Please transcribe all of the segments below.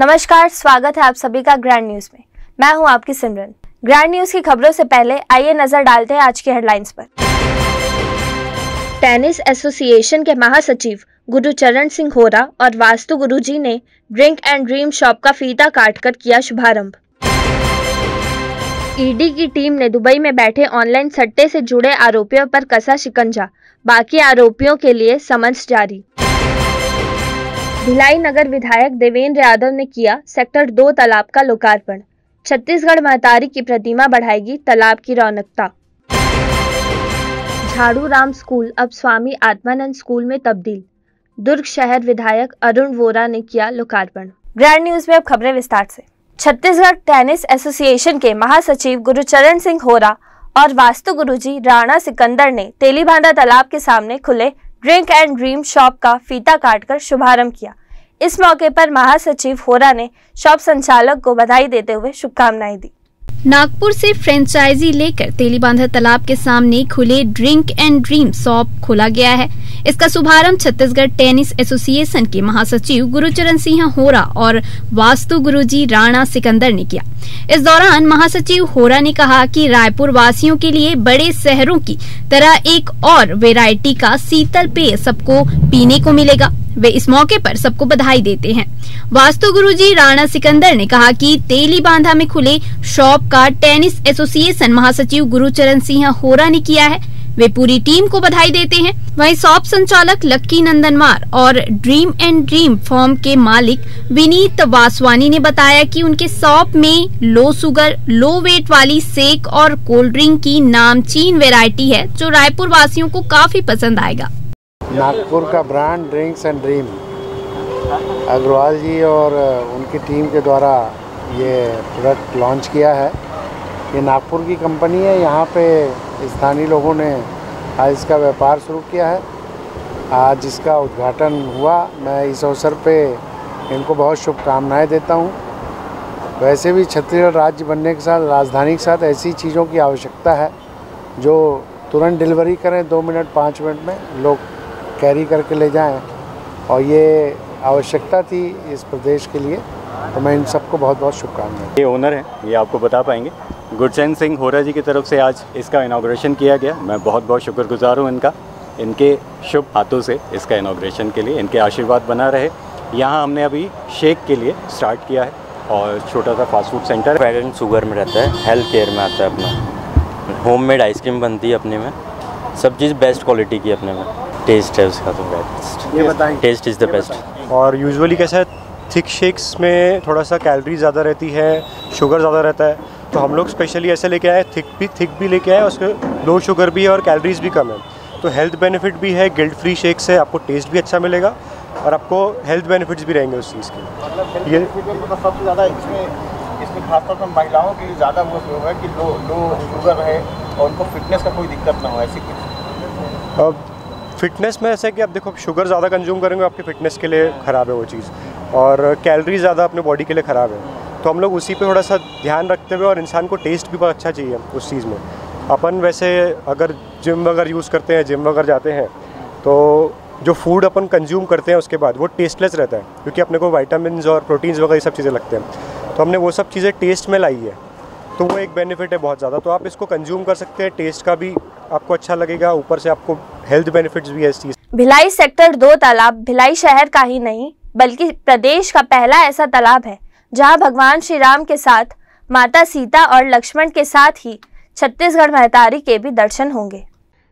नमस्कार, स्वागत है आप सभी का ग्रैंड न्यूज में। मैं हूं आपकी सिमरन। ग्रैंड न्यूज की खबरों से पहले आइए नजर डालते हैं आज की हेडलाइंस पर। टेनिस एसोसिएशन के महासचिव गुरुचरण सिंह होरा और वास्तु गुरुजी ने ड्रिंक एंड ड्रीम शॉप का फीता काटकर किया शुभारंभ। ईडी की टीम ने दुबई में बैठे ऑनलाइन सट्टे से जुड़े आरोपियों पर कसा शिकंजा, बाकी आरोपियों के लिए समन्स जारी। भिलाई नगर विधायक देवेंद्र यादव ने किया सेक्टर 2 तालाब का लोकार्पण। छत्तीसगढ़ महतारी की प्रतिमा बढ़ाएगी तालाब की रौनकता। झाड़ू राम स्कूल अब स्वामी आत्मानंद स्कूल में तब्दील। दुर्ग शहर विधायक अरुण वोरा ने किया लोकार्पण। ग्रैंड न्यूज में अब खबरें विस्तार से। छत्तीसगढ़ टेनिस एसोसिएशन के महासचिव गुरुचरण सिंह होरा और वास्तु गुरुजी राणा सिकंदर ने तेलीबांधा तालाब के सामने खुले ड्रिंक एंड ड्रीम शॉप का फीता काटकर शुभारंभ किया। इस मौके पर महासचिव होरा ने शॉप संचालक को बधाई देते हुए शुभकामनाएं दी। नागपुर से फ्रेंचाइजी लेकर तेलीबांधा तालाब के सामने खुले ड्रिंक एंड ड्रीम शॉप खोला गया है। इसका शुभारंभ छत्तीसगढ़ टेनिस एसोसिएशन के महासचिव गुरुचरण सिंह होरा और वास्तु गुरुजी राणा सिकंदर ने किया। इस दौरान महासचिव होरा ने कहा कि रायपुर वासियों के लिए बड़े शहरों की तरह एक और वैरायटी का शीतल पेय सबको पीने को मिलेगा। वे इस मौके पर सबको बधाई देते हैं। वास्तु गुरुजी राणा सिकंदर ने कहा कि तेलीबांधा में खुले शॉप का टेनिस एसोसिएशन महासचिव गुरुचरण सिंह होरा ने किया है। वे पूरी टीम को बधाई देते हैं। वहीं शॉप संचालक लक्की नंदनवार और ड्रीम एंड ड्रीम फॉर्म के मालिक विनीत वासवानी ने बताया कि उनके शॉप में लो शुगर लो वेट वाली शेक और कोल्ड ड्रिंक की नामचीन वैरायटी है, जो रायपुर वासियों को काफी पसंद आएगा। नागपुर का brand drinks and dream Agrawal ji और उनकी टीम के द्वारा ये प्रोडक्ट लॉन्च किया है। ये नागपुर की कंपनी है। यहाँ पे स्थानीय लोगों ने आज इसका व्यापार शुरू किया है। आज इसका उद्घाटन हुआ। मैं इस अवसर पे इनको बहुत शुभकामनाएं देता हूँ। वैसे भी छत्तीसगढ़ राज्य बनने के साथ राजधानी के साथ ऐसी चीज़ों की आवश्यकता है जो तुरंत डिलीवरी करें, 2 मिनट 5 मिनट में लोग कैरी करके ले जाएं, और ये आवश्यकता थी इस प्रदेश के लिए। तो मैं इन सबको बहुत बहुत शुभकामनाएं। ये ओनर हैं, ये आपको बता पाएंगे। गुरुचरण सिंह होरा जी की तरफ से आज इसका इनाग्रेशन किया गया। मैं बहुत बहुत शुक्रगुजार हूँ इनका, इनके शुभ हाथों से इसका इनाग्रेशन के लिए इनके आशीर्वाद बना रहे। यहाँ हमने अभी शेक के लिए स्टार्ट किया है और छोटा सा fast food centre. Fat and sugar में रहता है, हेल्थ केयर में आता है अपना। होममेड आइसक्रीम बनती है अपने में, सब चीज़ बेस्ट क्वालिटी की अपने में। टेस्ट है उसका तो बेस्ट। ये बताएं, टेस्ट इज़ द बेस्ट। और यूजुअली कैसा है, थिक शेक्स में थोड़ा सा कैलोरी ज़्यादा रहती है, शुगर ज़्यादा रहता है, तो हम लोग स्पेशली ऐसे लेके आए, थिक भी लेके आए, उसके लो शुगर भी है और कैलोरीज भी कम है। तो हेल्थ बेनिफिट भी है, गिल्ट फ्री शेक्स है, आपको टेस्ट भी अच्छा मिलेगा और आपको हेल्थ बेनिफिट्स भी रहेंगे उस चीज़ के। मतलब ये सबसे ज़्यादा इसमें खासतौर पर महिलाओं के लिए ज़्यादा वो होगा कि लो शुगर रहे और उनको फिटनेस का कोई दिक्कत ना हो, ऐसी कुछ। फिटनेस में ऐसा है कि आप देखो, शुगर ज़्यादा कंज्यूम करेंगे आपके फिटनेस के लिए ख़राब है वो चीज़, और कैलोरी ज़्यादा अपने बॉडी के लिए ख़राब है। तो हम लोग उसी पे थोड़ा सा ध्यान रखते हुए, और इंसान को टेस्ट भी बहुत अच्छा चाहिए उस चीज़ में। अपन वैसे अगर जिम वगैरह यूज़ करते हैं, जिम वगैरह जाते हैं, तो जो फूड अपन कंज्यूम करते हैं उसके बाद वो टेस्टलेस रहता है, क्योंकि अपने को विटामिन्स और प्रोटीन्स वगैरह ये सब चीज़ें लगते हैं। तो हमने वो सब चीज़ें टेस्ट में लाई है, तो वो एक बेनिफिट है बहुत ज़्यादा। तो आप इसको कंज्यूम कर सकते हैं, टेस्ट का भी आपको अच्छा लगेगा, ऊपर से आपको हेल्थ बेनिफिट्स भी है इस चीज़। भिलाई सेक्टर 2 तालाब भिलाई शहर का ही नहीं बल्कि प्रदेश का पहला ऐसा तालाब है जहां भगवान श्री राम के साथ माता सीता और लक्ष्मण के साथ ही छत्तीसगढ़ महतारी के भी दर्शन होंगे।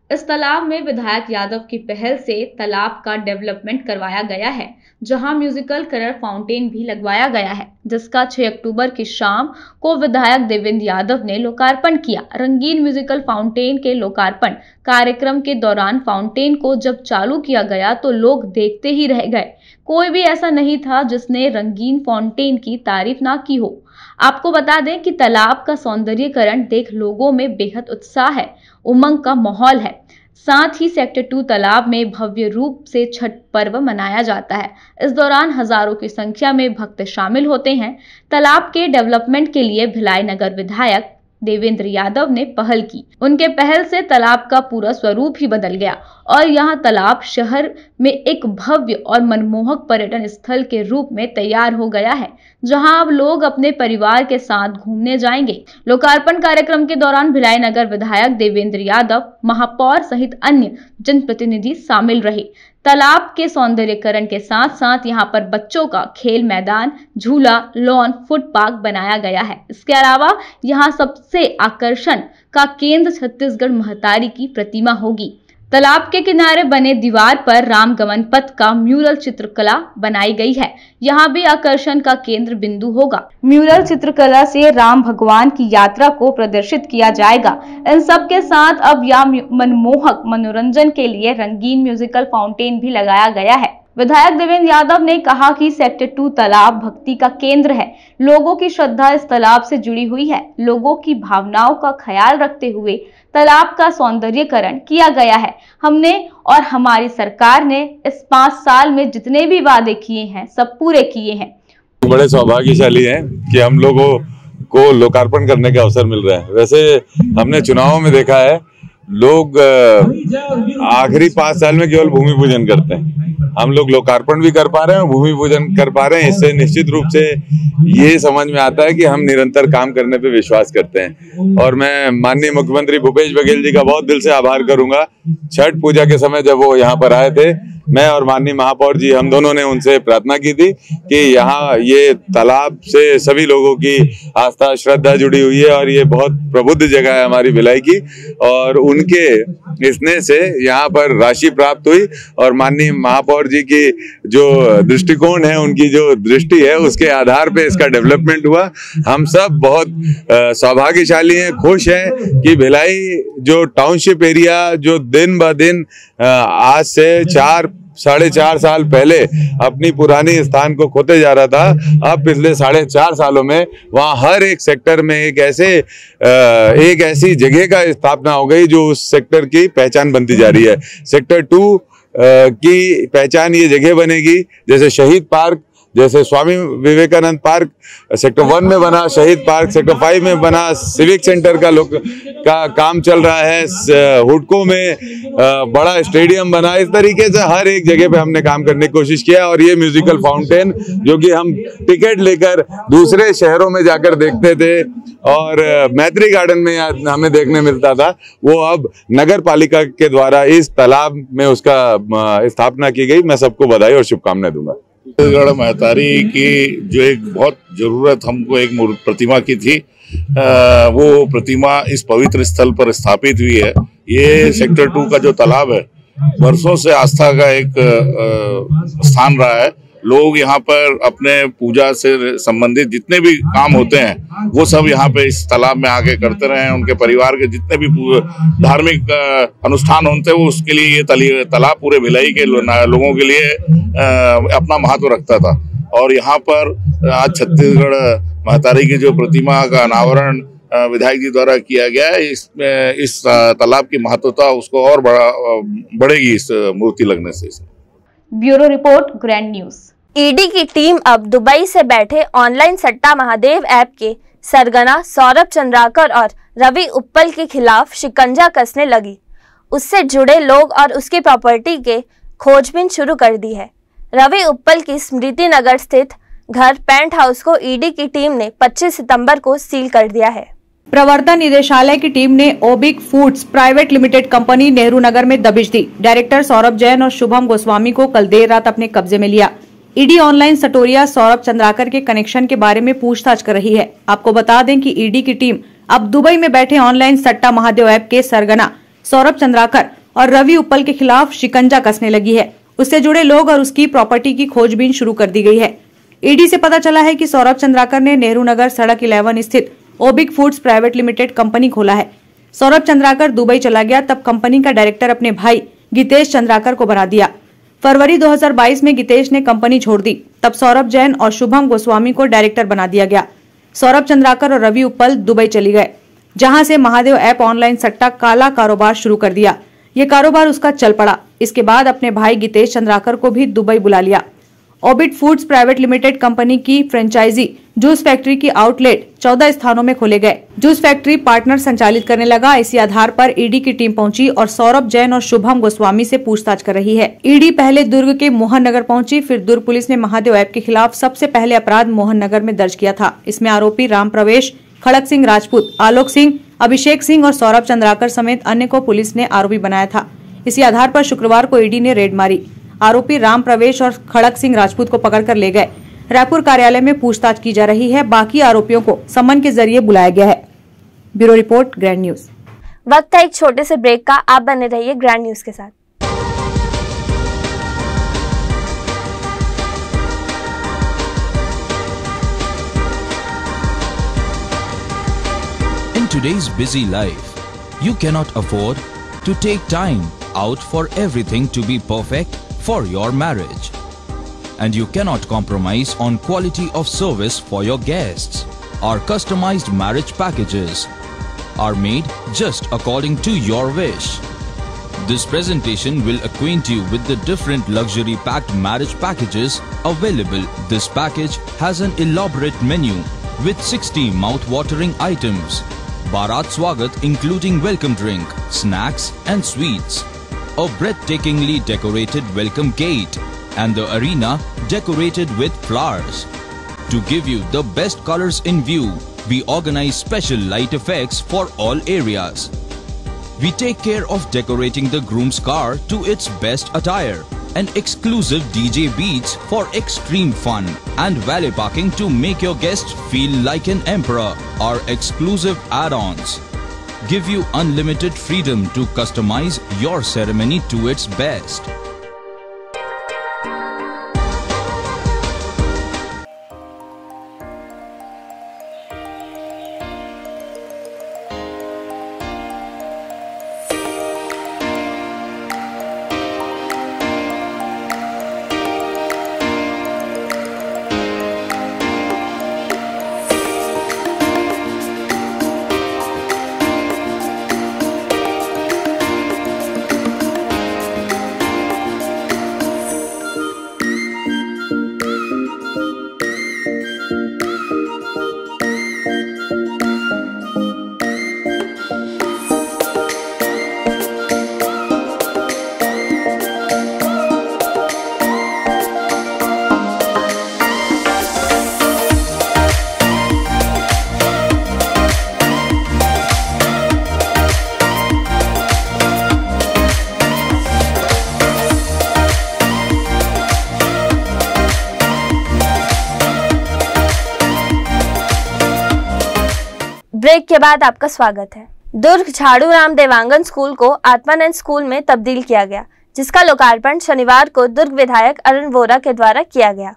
इस तालाब में विधायक यादव की पहल से तालाब का डेवलपमेंट करवाया गया है, जहां म्यूजिकल कलर फाउंटेन भी लगवाया गया है, जिसका 6 अक्टूबर की शाम को विधायक देवेंद्र यादव ने लोकार्पण किया। रंगीन म्यूजिकल फाउंटेन के लोकार्पण कार्यक्रम के दौरान फाउंटेन को जब चालू किया गया तो लोग देखते ही रह गए। कोई भी ऐसा नहीं था जिसने रंगीन फाउंटेन की तारीफ ना की हो। आपको बता दें कि तालाब का सौंदर्यीकरण देख लोगों में बेहद उत्साह है, उमंग का माहौल है। साथ ही सेक्टर 2 तालाब में भव्य रूप से छठ पर्व मनाया जाता है। इस दौरान हजारों की संख्या में भक्त शामिल होते हैं। तालाब के डेवलपमेंट के लिए भिलाई नगर विधायक देवेंद्र यादव ने पहल की। उनके पहल से तालाब का पूरा स्वरूप ही बदल गया और यहाँ तालाब शहर में एक भव्य और मनमोहक पर्यटन स्थल के रूप में तैयार हो गया है, जहां अब लोग अपने परिवार के साथ घूमने जाएंगे। लोकार्पण कार्यक्रम के दौरान भिलाई नगर विधायक देवेंद्र यादव, महापौर सहित अन्य जनप्रतिनिधि शामिल रहे। तालाब के सौंदर्यीकरण के साथ साथ यहाँ पर बच्चों का खेल मैदान, झूला, लॉन, फुट पार्क बनाया गया है। इसके अलावा यहाँ सबसे आकर्षण का केंद्र छत्तीसगढ़ महतारी की प्रतिमा होगी। तालाब के किनारे बने दीवार पर राम गमन पथ का म्यूरल चित्रकला बनाई गई है। यहाँ भी आकर्षण का केंद्र बिंदु होगा। म्यूरल चित्रकला से राम भगवान की यात्रा को प्रदर्शित किया जाएगा। इन सब के साथ अब यहाँ मनमोहक मनोरंजन के लिए रंगीन म्यूजिकल फाउंटेन भी लगाया गया है। विधायक देवेंद्र यादव ने कहा कि सेक्टर 2 तालाब भक्ति का केंद्र है। लोगों की श्रद्धा इस तालाब से जुड़ी हुई है। लोगों की भावनाओं का ख्याल रखते हुए तालाब का सौंदर्यीकरण किया गया है। हमने और हमारी सरकार ने इस 5 साल में जितने भी वादे किए हैं सब पूरे किए हैं। बड़े सौभाग्यशाली हैं कि हम लोगों को लोकार्पण करने का अवसर मिल रहा है। वैसे हमने चुनावों में देखा है, लोग आखिरी 5 साल में केवल भूमि पूजन करते हैं। हम लोग लोकार्पण भी कर पा रहे हैं और भूमि पूजन कर पा रहे हैं। इससे निश्चित रूप से ये समझ में आता है कि हम निरंतर काम करने पे विश्वास करते हैं। और मैं माननीय मुख्यमंत्री भूपेश बघेल जी का बहुत दिल से आभार करूंगा। छठ पूजा के समय जब वो यहाँ पर आए थे, मैं और माननीय महापौर जी हम दोनों ने उनसे प्रार्थना की थी कि यहाँ ये तालाब से सभी लोगों की आस्था श्रद्धा जुड़ी हुई है और ये बहुत प्रबुद्ध जगह है हमारी भिलाई की। और उनके स्नेह से यहाँ पर राशि प्राप्त हुई और माननीय महापौर जी की जो दृष्टिकोण है, उनकी जो दृष्टि है, उसके आधार पे इसका डेवलपमेंट हुआ। हम सब बहुत सौभाग्यशाली हैं, खुश हैं कि भिलाई जो टाउनशिप एरिया जो दिन ब दिन आज से 4-4.5 साल पहले अपनी पुरानी स्थान को खोते जा रहा था, अब पिछले 4.5 सालों में वहाँ हर एक सेक्टर में एक ऐसी जगह का स्थापना हो गई जो उस सेक्टर की पहचान बनती जा रही है। सेक्टर 2 की पहचान ये जगह बनेगी, जैसे शहीद पार्क, जैसे स्वामी विवेकानंद पार्क सेक्टर 1 में बना, शहीद पार्क सेक्टर 5 में बना, सिविक सेंटर का काम चल रहा है, हुडको में बड़ा स्टेडियम बना। इस तरीके से हर एक जगह पे हमने काम करने की कोशिश किया। और ये म्यूजिकल फाउंटेन जो कि हम टिकट लेकर दूसरे शहरों में जाकर देखते थे और मैत्री गार्डन में हमें देखने मिलता था, वो अब नगर पालिका के द्वारा इस तालाब में उसका स्थापना की गई। मैं सबको बधाई और शुभकामनाएं दूंगा। छत्तीसगढ़ महतारी की जो एक बहुत जरूरत हमको एक प्रतिमा की थी, वो प्रतिमा इस पवित्र स्थल पर स्थापित हुई है। ये सेक्टर 2 का जो तालाब है, वर्षों से आस्था का एक स्थान रहा है। लोग यहाँ पर अपने पूजा से संबंधित जितने भी काम होते हैं वो सब यहाँ पे इस तालाब में आके करते रहे हैं। उनके परिवार के जितने भी धार्मिक अनुष्ठान होते हैं वो उसके लिए ये तालाब पूरे भिलाई के लोगों के लिए अपना महत्व रखता था। और यहाँ पर आज छत्तीसगढ़ महतारी की जो प्रतिमा का अनावरण विधायक जी द्वारा किया गया है, इस तालाब की महत्वता उसको और बढ़ेगी इस मूर्ति लगने से। Bureau report, grand news. ED की टीम अब दुबई से बैठे ऑनलाइन सट्टा महादेव ऐप के सरगना सौरभ चंद्राकर और रवि उप्पल के खिलाफ शिकंजा कसने लगी। उससे जुड़े लोग और उसकी प्रॉपर्टी के खोजबीन शुरू कर दी है। रवि उप्पल की स्मृति नगर स्थित घर पेंट हाउस को ईडी की टीम ने 25 सितंबर को सील कर दिया है। प्रवर्तन निदेशालय की टीम ने Obic foods private limited company Nehru Nagar में दबिश दी। डायरेक्टर सौरभ जैन और शुभम गोस्वामी को कल देर रात अपने कब्जे में लिया। ईडी ऑनलाइन सटोरिया सौरभ चंद्राकर के कनेक्शन के बारे में पूछताछ कर रही है। आपको बता दें कि ईडी की टीम अब दुबई में बैठे ऑनलाइन सट्टा महादेव ऐप के सरगना सौरभ चंद्राकर और रवि उप्पल के खिलाफ शिकंजा कसने लगी है। उससे जुड़े लोग और उसकी प्रॉपर्टी की खोजबीन शुरू कर दी गई है। ईडी से पता चला है कि सौरभ चंद्राकर ने नेहरू नगर सड़क 11 स्थित ओबिक फूड्स प्राइवेट लिमिटेड कंपनी खोला है। सौरभ चंद्राकर दुबई चला गया तब कंपनी का डायरेक्टर अपने भाई गीतेश चंद्राकर को बना दिया। फरवरी 2022 में गीतेश ने कंपनी छोड़ दी, तब सौरभ जैन और शुभम गोस्वामी को डायरेक्टर बना दिया गया। सौरभ चंद्राकर और रवि उप्पल दुबई चली गए, जहां से महादेव ऐप ऑनलाइन सट्टा काला कारोबार शुरू कर दिया। ये कारोबार उसका चल पड़ा। इसके बाद अपने भाई गीतेश चंद्राकर को भी दुबई बुला लिया ओबिट फूड्स प्राइवेट लिमिटेड कंपनी की फ्रेंचाइजी जूस फैक्ट्री की आउटलेट 14 स्थानों में खोले गए। जूस फैक्ट्री पार्टनर संचालित करने लगा। इसी आधार पर ईडी की टीम पहुंची और सौरभ जैन और शुभम गोस्वामी से पूछताछ कर रही है। ईडी पहले दुर्ग के मोहन नगर पहुंची, फिर दुर्ग पुलिस ने महादेव ऐप के खिलाफ सबसे पहले अपराध मोहन नगर में दर्ज किया था। इसमें आरोपी राम प्रवेश, खड़क सिंह राजपूत, आलोक सिंह, अभिषेक सिंह और सौरभ चंद्राकर समेत अन्य को पुलिस ने आरोपी बनाया था। इसी आधार पर शुक्रवार को ईडी ने रेड मारी। आरोपी राम प्रवेश और खड़क सिंह राजपूत को पकड़कर ले गए। रायपुर कार्यालय में पूछताछ की जा रही है। बाकी आरोपियों को समन के जरिए बुलाया गया है। Bureau report, grand news. वक्त है एक छोटे से ब्रेक का। आप बने रहिए ग्रैंड न्यूज के साथ। In today's busy life, you cannot afford to take time out for everything to be perfect for your marriage. And you cannot compromise on quality of service for your guests. Our customized marriage packages are made just according to your wish. This presentation will acquaint you with the different luxury packed marriage packages available. This package has an elaborate menu with 60 mouth-watering items. Bharat Swagat including welcome drink, snacks and sweets. A breathtakingly decorated welcome gate and the arena decorated with flowers. To give you the best colors in view, we organize special light effects for all areas. We take care of decorating the groom's car to its best attire. An exclusive DJ beats for extreme fun and valet parking to make your guests feel like an emperor. Our exclusive add-ons give you unlimited freedom to customize your ceremony to its best. Break के बाद आपका स्वागत है। दुर्ग झाड़ू Ram Dewangan school को Atmanand school में तब्दील किया गया, जिसका लोकार्पण शनिवार को दुर्ग विधायक अरुण वोरा के द्वारा किया गया।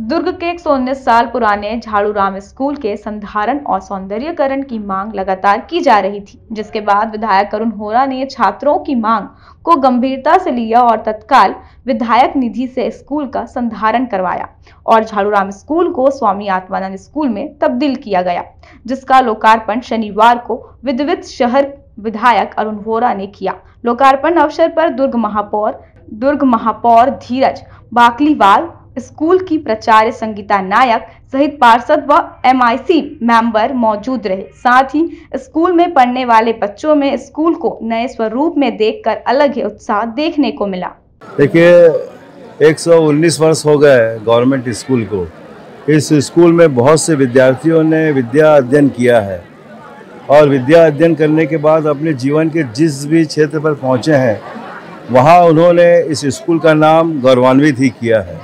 दुर्ग के 119 साल पुराने झाड़ू राम स्कूल के संधारण और सौंदर्यीकरण की मांग लगातार की जा रही थी, जिसके बाद विधायक अरुण वोरा ने छात्रों की मांग को गंभीरता से लिया और तत्काल विधायक निधि से स्कूल का संधारण करवाया और झाड़ू राम स्कूल को स्वामी आत्मानंद स्कूल में तब्दील किया गया, जिसका लोकार्पण शनिवार को विद्युत शहर विधायक अरुण वोरा ने किया। लोकार्पण अवसर पर दुर्ग महापौर धीरज बाकलीवाल, स्कूल की प्राचार्य संगीता नायक सहित पार्षद व MIC मेंबर मौजूद रहे। साथ ही स्कूल में पढ़ने वाले बच्चों में स्कूल को नए स्वरूप में देखकर अलग ही उत्साह देखने को मिला। देखिए, 119 वर्ष हो गए गवर्नमेंट स्कूल को। इस स्कूल में बहुत से विद्यार्थियों ने विद्या अध्ययन किया है और विद्या अध्ययन करने के बाद अपने जीवन के जिस भी क्षेत्र पर पहुँचे हैं, वहाँ उन्होंने इस स्कूल का नाम गौरवान्वित ही किया है।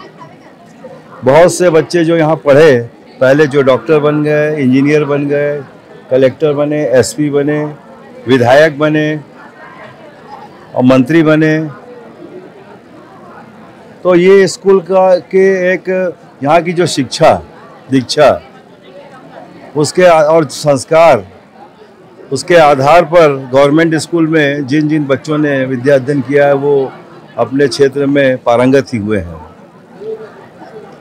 बहुत से बच्चे जो यहाँ पढ़े, पहले जो डॉक्टर बन गए, इंजीनियर बन गए, कलेक्टर बने, SP बने, विधायक बने और मंत्री बने। तो ये स्कूल के एक यहाँ की जो शिक्षा दीक्षा उसके और संस्कार उसके आधार पर गवर्नमेंट स्कूल में जिन जिन बच्चों ने विद्या अध्ययन किया है वो अपने क्षेत्र में पारंगत ही हुए हैं।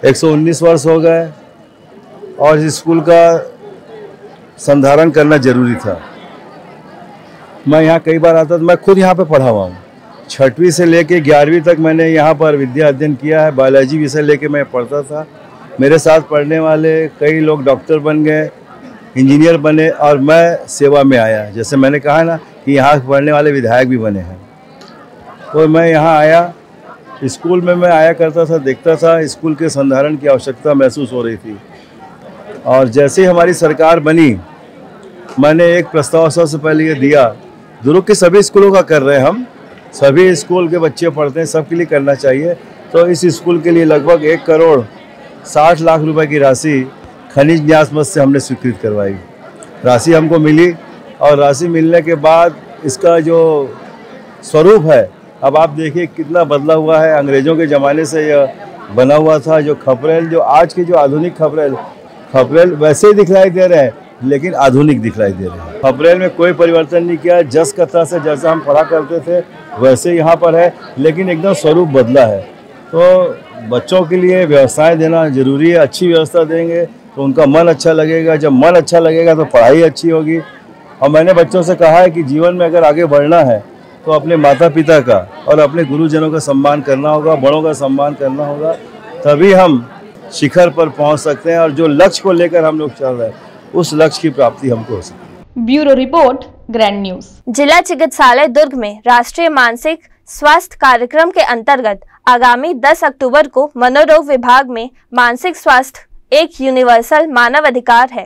119 वर्ष हो गए और इस स्कूल का संधारण करना जरूरी था। मैं यहाँ कई बार आता था, मैं खुद यहाँ पे पढ़ा हुआ हूँ 6वीं से लेके 11वीं तक मैंने यहाँ पर विद्या अध्ययन किया है। बायोलॉजी विषय लेके मैं पढ़ता था। मेरे साथ पढ़ने वाले कई लोग डॉक्टर बन गए, इंजीनियर बने और मैं सेवा में आया। जैसे मैंने कहा ना कि यहाँ पढ़ने वाले विधायक भी बने हैं। तो मैं यहाँ आया, स्कूल में मैं आया करता था, देखता था, स्कूल के संधारण की आवश्यकता महसूस हो रही थी। और जैसे ही हमारी सरकार बनी, मैंने एक प्रस्ताव सबसे पहले ये दिया, दुर्ग के सभी स्कूलों का कर रहे हैं हम, सभी स्कूल के बच्चे पढ़ते हैं, सबके लिए करना चाहिए। तो इस स्कूल के लिए लगभग 1,60,00,000 रुपए की राशि खनिज न्यास मद से हमने स्वीकृत करवाई। राशि हमको मिली और राशि मिलने के बाद इसका जो स्वरूप है, अब आप देखिए कितना बदला हुआ है। अंग्रेज़ों के ज़माने से यह बना हुआ था। जो खपरेल, जो आज के जो आधुनिक खपरेल वैसे ही दिखलाई दे रहे हैं, लेकिन आधुनिक दिखलाई दे रहे हैं। खपरेल में कोई परिवर्तन नहीं किया, जस कथा से जैसा हम पढ़ा करते थे वैसे यहाँ पर है, लेकिन एकदम स्वरूप बदला है। तो बच्चों के लिए व्यवस्थाएं देना जरूरी है। अच्छी व्यवस्था देंगे तो उनका मन अच्छा लगेगा, जब मन अच्छा लगेगा तो पढ़ाई अच्छी होगी। और मैंने बच्चों से कहा है कि जीवन में अगर आगे बढ़ना है तो अपने माता पिता का और अपने गुरुजनों का सम्मान करना होगा, बड़ों का सम्मान करना होगा, तभी हम शिखर पर पहुंच सकते हैं। और जो लक्ष्य को लेकर हम लोग चल रहे हैं, उस लक्ष्य की प्राप्ति हमको हो सकती है। Bureau report, grand news. जिला चिकित्सालय दुर्ग में राष्ट्रीय मानसिक स्वास्थ्य कार्यक्रम के अंतर्गत आगामी 10 अक्टूबर को मनोरोग विभाग में मानसिक स्वास्थ्य एक यूनिवर्सल मानव अधिकार है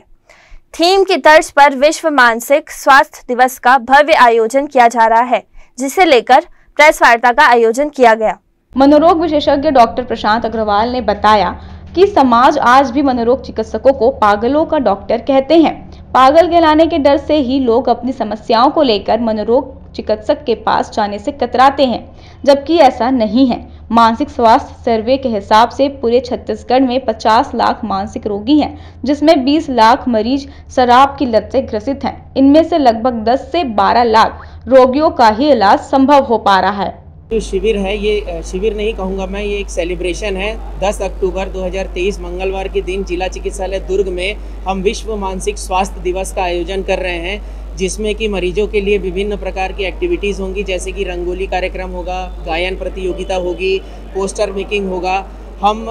थीम की तर्ज पर विश्व मानसिक स्वास्थ्य दिवस का भव्य आयोजन किया जा रहा है, जिसे लेकर प्रेस वार्ता का आयोजन किया गया। मनोरोग विशेषज्ञ डॉक्टर प्रशांत अग्रवाल ने बताया कि समाज आज भी मनोरोग चिकित्सकों को पागलों का डॉक्टर कहते हैं। पागल कहलाने के डर से ही लोग अपनी समस्याओं को लेकर मनोरोग चिकित्सक के पास जाने से कतराते हैं, जबकि ऐसा नहीं है। मानसिक स्वास्थ्य सर्वे के हिसाब से पूरे छत्तीसगढ़ में 50 लाख मानसिक रोगी हैं, जिसमें 20 लाख मरीज शराब की लत से ग्रसित हैं। इनमें से लगभग 10 से 12 लाख रोगियों का ही इलाज संभव हो पा रहा है। जो शिविर है, ये शिविर नहीं कहूँगा मैं, ये एक सेलिब्रेशन है। 10 अक्टूबर 2023 मंगलवार के दिन जिला चिकित्सालय दुर्ग में हम विश्व मानसिक स्वास्थ्य दिवस का आयोजन कर रहे हैं, जिसमें कि मरीजों के लिए विभिन्न प्रकार की एक्टिविटीज़ होंगी, जैसे कि रंगोली कार्यक्रम होगा, गायन प्रतियोगिता होगी, पोस्टर मेकिंग होगा। हम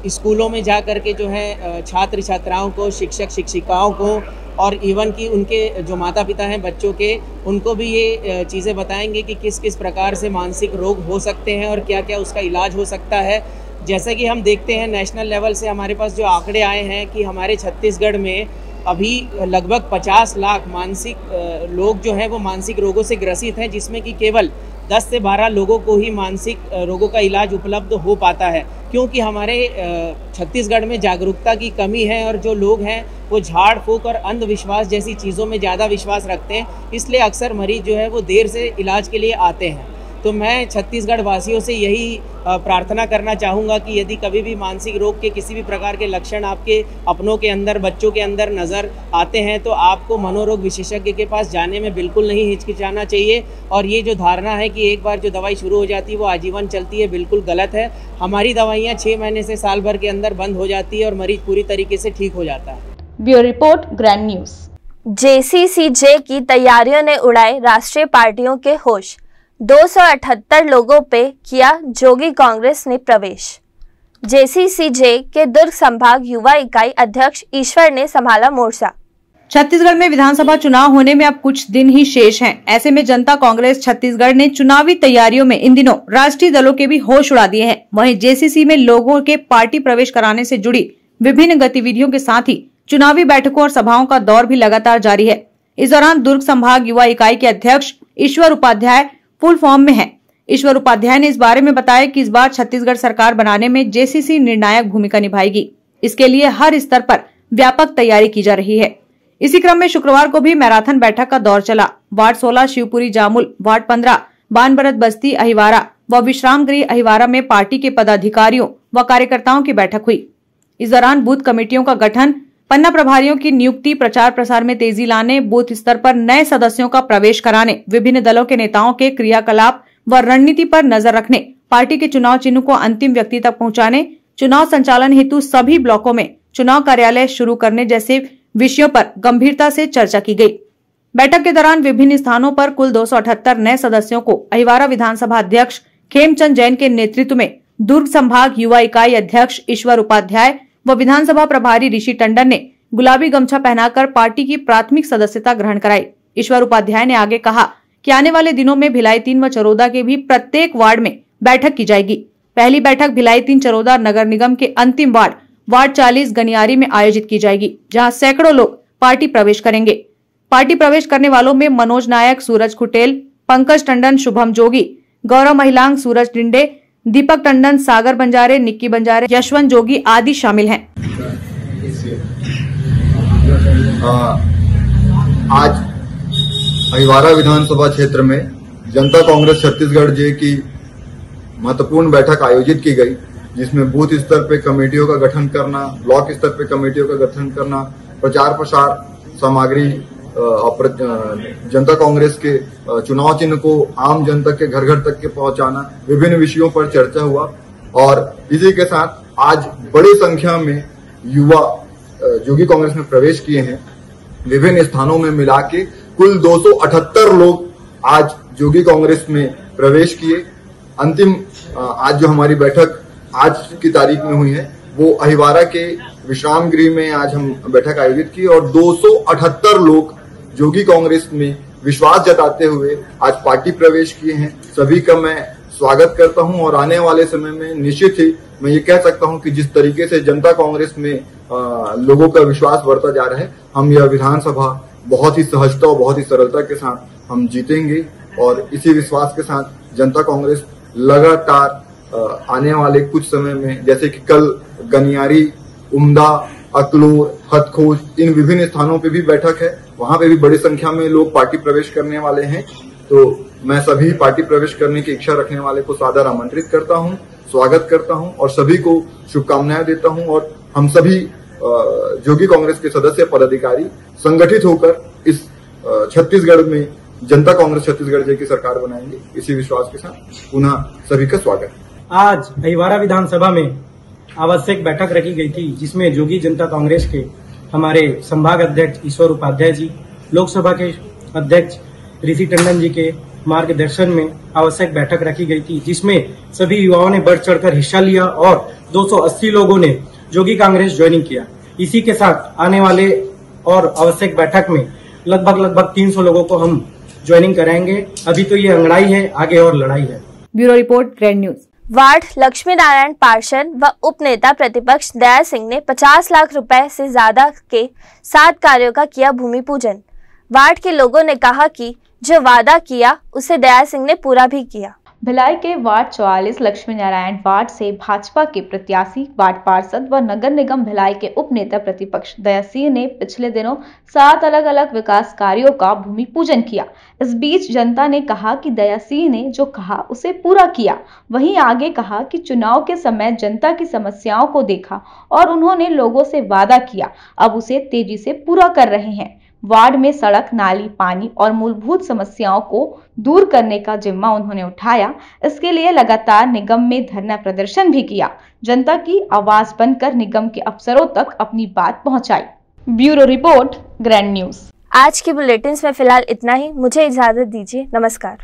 स्कूलों में जा कर के जो है छात्र छात्राओं को, शिक्षक शिक्षिकाओं को और इवन कि उनके जो माता पिता हैं बच्चों के, उनको भी ये चीज़ें बताएंगे कि किस किस प्रकार से मानसिक रोग हो सकते हैं और क्या क्या उसका इलाज हो सकता है। जैसे कि हम देखते हैं नेशनल लेवल से हमारे पास जो आंकड़े आए हैं कि हमारे छत्तीसगढ़ में अभी लगभग 50 लाख मानसिक लोग जो हैं वो मानसिक रोगों से ग्रसित हैं, जिसमें कि केवल 10 से 12 लोगों को ही मानसिक रोगों का इलाज उपलब्ध हो पाता है, क्योंकि हमारे छत्तीसगढ़ में जागरूकता की कमी है और जो लोग हैं वो झाड़ फूक और अंधविश्वास जैसी चीज़ों में ज़्यादा विश्वास रखते हैं, इसलिए अक्सर मरीज जो है वो देर से इलाज के लिए आते हैं। तो मैं छत्तीसगढ़ वासियों से यही प्रार्थना करना चाहूँगा कि यदि कभी भी मानसिक रोग के किसी भी प्रकार के लक्षण आपके अपनों के अंदर, बच्चों के अंदर नज़र आते हैं, तो आपको मनोरोग विशेषज्ञ के पास जाने में बिल्कुल नहीं हिचकिचाना चाहिए। और ये जो धारणा है कि एक बार जो दवाई शुरू हो जाती है वो आजीवन चलती है, बिल्कुल गलत है। हमारी दवाइयाँ 6 महीने से साल भर के अंदर बंद हो जाती है और मरीज पूरी तरीके से ठीक हो जाता है। Bureau report, grand news. JCCJ की तैयारियों ने उड़ाए राष्ट्रीय पार्टियों के होश। 278 लोगों पे किया जोगी कांग्रेस ने प्रवेश। JCCJ के दुर्ग संभाग युवा इकाई अध्यक्ष ईश्वर ने संभाला मोर्चा। छत्तीसगढ़ में विधानसभा चुनाव होने में अब कुछ दिन ही शेष हैं। ऐसे में जनता कांग्रेस छत्तीसगढ़ ने चुनावी तैयारियों में इन दिनों राष्ट्रीय दलों के भी होश उड़ा दिए हैं। वहीं JCC में लोगों के पार्टी प्रवेश कराने से जुड़ी विभिन्न गतिविधियों के साथ ही चुनावी बैठकों और सभाओं का दौर भी लगातार जारी है। इस दौरान दुर्ग संभाग युवा इकाई के अध्यक्ष ईश्वर उपाध्याय फुल फॉर्म में हैं। ईश्वर उपाध्याय ने इस बारे में बताया कि इस बार छत्तीसगढ़ सरकार बनाने में JCC निर्णायक भूमिका निभाएगी। इसके लिए हर स्तर पर व्यापक तैयारी की जा रही है। इसी क्रम में शुक्रवार को भी मैराथन बैठक का दौर चला। वार्ड 16 शिवपुरी जामुल, वार्ड 15 बानबरत बस्ती अहिवारा व विश्राम गृह अहिवारा में पार्टी के पदाधिकारियों व कार्यकर्ताओं की बैठक हुई। इस दौरान बूथ कमेटियों का गठन, पन्ना प्रभारियों की नियुक्ति, प्रचार प्रसार में तेजी लाने, बूथ स्तर पर नए सदस्यों का प्रवेश कराने, विभिन्न दलों के नेताओं के क्रियाकलाप व रणनीति पर नजर रखने, पार्टी के चुनाव चिन्ह को अंतिम व्यक्ति तक पहुंचाने, चुनाव संचालन हेतु सभी ब्लॉकों में चुनाव कार्यालय शुरू करने जैसे विषयों पर गंभीरता से चर्चा की गई। बैठक के दौरान विभिन्न स्थानों पर कुल 278 नए सदस्यों को अहिवारा विधानसभा अध्यक्ष खेमचंद जैन के नेतृत्व में दुर्ग संभाग युवा इकाई अध्यक्ष ईश्वर उपाध्याय व विधानसभा प्रभारी ऋषि टंडन ने गुलाबी गमछा पहनाकर पार्टी की प्राथमिक सदस्यता ग्रहण कराई। ईश्वर उपाध्याय ने आगे कहा कि आने वाले दिनों में भिलाई 3 व चरोदा के भी प्रत्येक वार्ड में बैठक की जाएगी। पहली बैठक भिलाई 3 चरोदा नगर निगम के अंतिम वार्ड 40 गनियारी में आयोजित की जाएगी, जहां सैकड़ों लोग पार्टी प्रवेश करेंगे। पार्टी प्रवेश करने वालों में मनोज नायक, सूरज खुटेल, पंकज टंडन, शुभम जोगी, गौरव महिलांग, सूरज डिंडे, दीपक टंडन, सागर बंजारे, निक्की बंजारे, यशवंत जोगी आदि शामिल हैं। आज अहिवारा विधानसभा क्षेत्र में जनता कांग्रेस छत्तीसगढ़ जे की महत्वपूर्ण बैठक आयोजित की गई, जिसमें बूथ स्तर पे कमेटियों का गठन करना, ब्लॉक स्तर पे कमेटियों का गठन करना, प्रचार प्रसार सामग्री जनता कांग्रेस के चुनाव चिन्ह को आम जनता के घर घर तक के पहुंचाना, विभिन्न विषयों पर चर्चा हुआ। और इसी के साथ आज बड़ी संख्या में युवा जोगी कांग्रेस में प्रवेश किए हैं। विभिन्न स्थानों में मिला के कुल 278 लोग आज जोगी कांग्रेस में प्रवेश किए। अंतिम आज जो हमारी बैठक आज की तारीख में हुई है वो अहिवारा के विश्राम गृह में आज हम बैठक आयोजित की और 278 लोग जोगी कांग्रेस में विश्वास जताते हुए आज पार्टी प्रवेश किए हैं। सभी का मैं स्वागत करता हूं और आने वाले समय में निश्चित ही मैं ये कह सकता हूं कि जिस तरीके से जनता कांग्रेस में लोगों का विश्वास बढ़ता जा रहा है, हम यह विधानसभा बहुत ही सहजता और बहुत ही सरलता के साथ हम जीतेंगे। और इसी विश्वास के साथ जनता कांग्रेस लगातार आने वाले कुछ समय में, जैसे कि कल गनियारी, उम्दा, अकलूर, हथखोज, इन विभिन्न स्थानों पे भी बैठक है, वहां पे भी बड़ी संख्या में लोग पार्टी प्रवेश करने वाले हैं। तो मैं सभी पार्टी प्रवेश करने की इच्छा रखने वाले को सादर आमंत्रित करता हूं, स्वागत करता हूं और सभी को शुभकामनाएं देता हूं। और हम सभी जोगी कांग्रेस के सदस्य पदाधिकारी संगठित होकर इस छत्तीसगढ़ में जनता कांग्रेस छत्तीसगढ़ जी की सरकार बनाएंगे, इसी विश्वास के साथ पुनः सभी का स्वागत। आज अहिवारा विधानसभा में आवश्यक बैठक रखी गई थी, जिसमें जोगी जनता कांग्रेस के हमारे संभाग अध्यक्ष ईश्वर उपाध्याय जी, लोकसभा के अध्यक्ष ऋषि टंडन जी के मार्गदर्शन में आवश्यक बैठक रखी गई थी, जिसमें सभी युवाओं ने बढ़ चढ़कर हिस्सा लिया और 280 लोगों ने जोगी कांग्रेस ज्वाइनिंग किया। इसी के साथ आने वाले और आवश्यक बैठक में लगभग 300 लोगों को हम ज्वाइनिंग कराएंगे। अभी तो ये अंगड़ाई है, आगे और लड़ाई है। Bureau report, grand news. Ward Lakshmi Narayan पार्षद व उप नेता प्रतिपक्ष दया सिंह ने 50 लाख रुपए से ज्यादा के 7 कार्यों का किया भूमि पूजन। वार्ड के लोगों ने कहा कि जो वादा किया उसे दया सिंह ने पूरा भी किया। भिलाई के वार्ड 44 लक्ष्मी नारायण वार्ड से भाजपा के प्रत्याशी, वार्ड पार्षद व नगर निगम भिलाई के उप नेता प्रतिपक्ष दया सिंह ने पिछले दिनों 7 अलग अलग विकास कार्यों का भूमि पूजन किया। इस बीच जनता ने कहा कि दया सिंह ने जो कहा उसे पूरा किया। वहीं आगे कहा कि चुनाव के समय जनता की समस्याओं को देखा और उन्होंने लोगों से वादा किया, अब उसे तेजी से पूरा कर रहे हैं। वार्ड में सड़क, नाली, पानी और मूलभूत समस्याओं को दूर करने का जिम्मा उन्होंने उठाया। इसके लिए लगातार निगम में धरना प्रदर्शन भी किया। जनता की आवाज बनकर निगम के अफसरों तक अपनी बात पहुंचाई। Bureau report, grand news. आज के बुलेटिन में फिलहाल इतना ही। मुझे इजाजत दीजिए। नमस्कार।